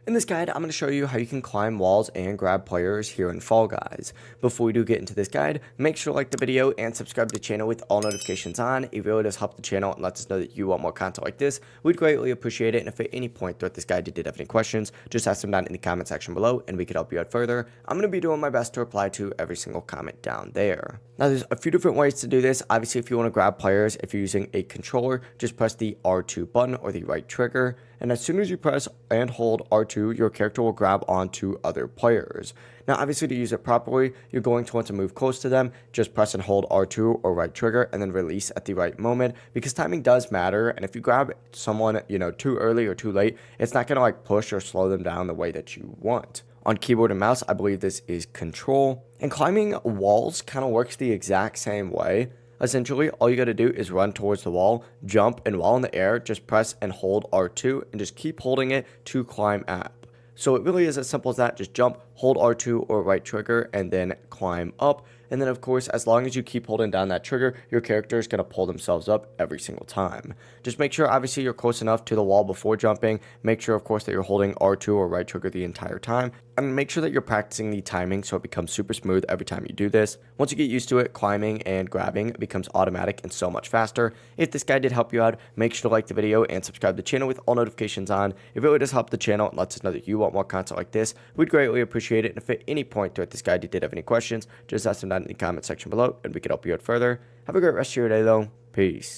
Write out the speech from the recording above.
In this guide, I'm going to show you how you can climb walls and grab players here in Fall Guys. Before we do get into this guide, make sure to like the video and subscribe to the channel with all notifications on. It really does help the channel and lets us know that you want more content like this. We'd greatly appreciate it, and if at any point throughout this guide you did have any questions, just ask them down in the comment section below and we could help you out further. I'm going to be doing my best to reply to every single comment down there. Now, there's a few different ways to do this. Obviously, if you want to grab players, if you're using a controller, just press the R2 button or the right trigger. And as soon as you press and hold R2, your character will grab onto other players. Now, obviously, to use it properly, you're going to want to move close to them. Just press and hold R2 or right trigger and then release at the right moment, because timing does matter. And if you grab someone, too early or too late, it's not going to push or slow them down the way that you want. On keyboard and mouse, I believe this is control. And climbing walls kind of works the exact same way. Essentially, all you got to do is run towards the wall, jump, and while in the air, just press and hold R2 and just keep holding it to climb up. So it really is as simple as that. Just jump, hold R2 or right trigger, and then climb up. And then, of course, as long as you keep holding down that trigger, your character is going to pull themselves up every single time. Just make sure, obviously, you're close enough to the wall before jumping. Make sure, of course, that you're holding R2 or right trigger the entire time. And make sure that you're practicing the timing so it becomes super smooth every time you do this. Once you get used to it, climbing and grabbing becomes automatic and so much faster. If this guide did help you out, make sure to like the video and subscribe to the channel with all notifications on. It really does help the channel and lets us know that you want more content like this. We'd greatly appreciate it. And if at any point throughout this guide you did have any questions, just ask them down in the comment section below and we can help you out further. Have a great rest of your day though. Peace.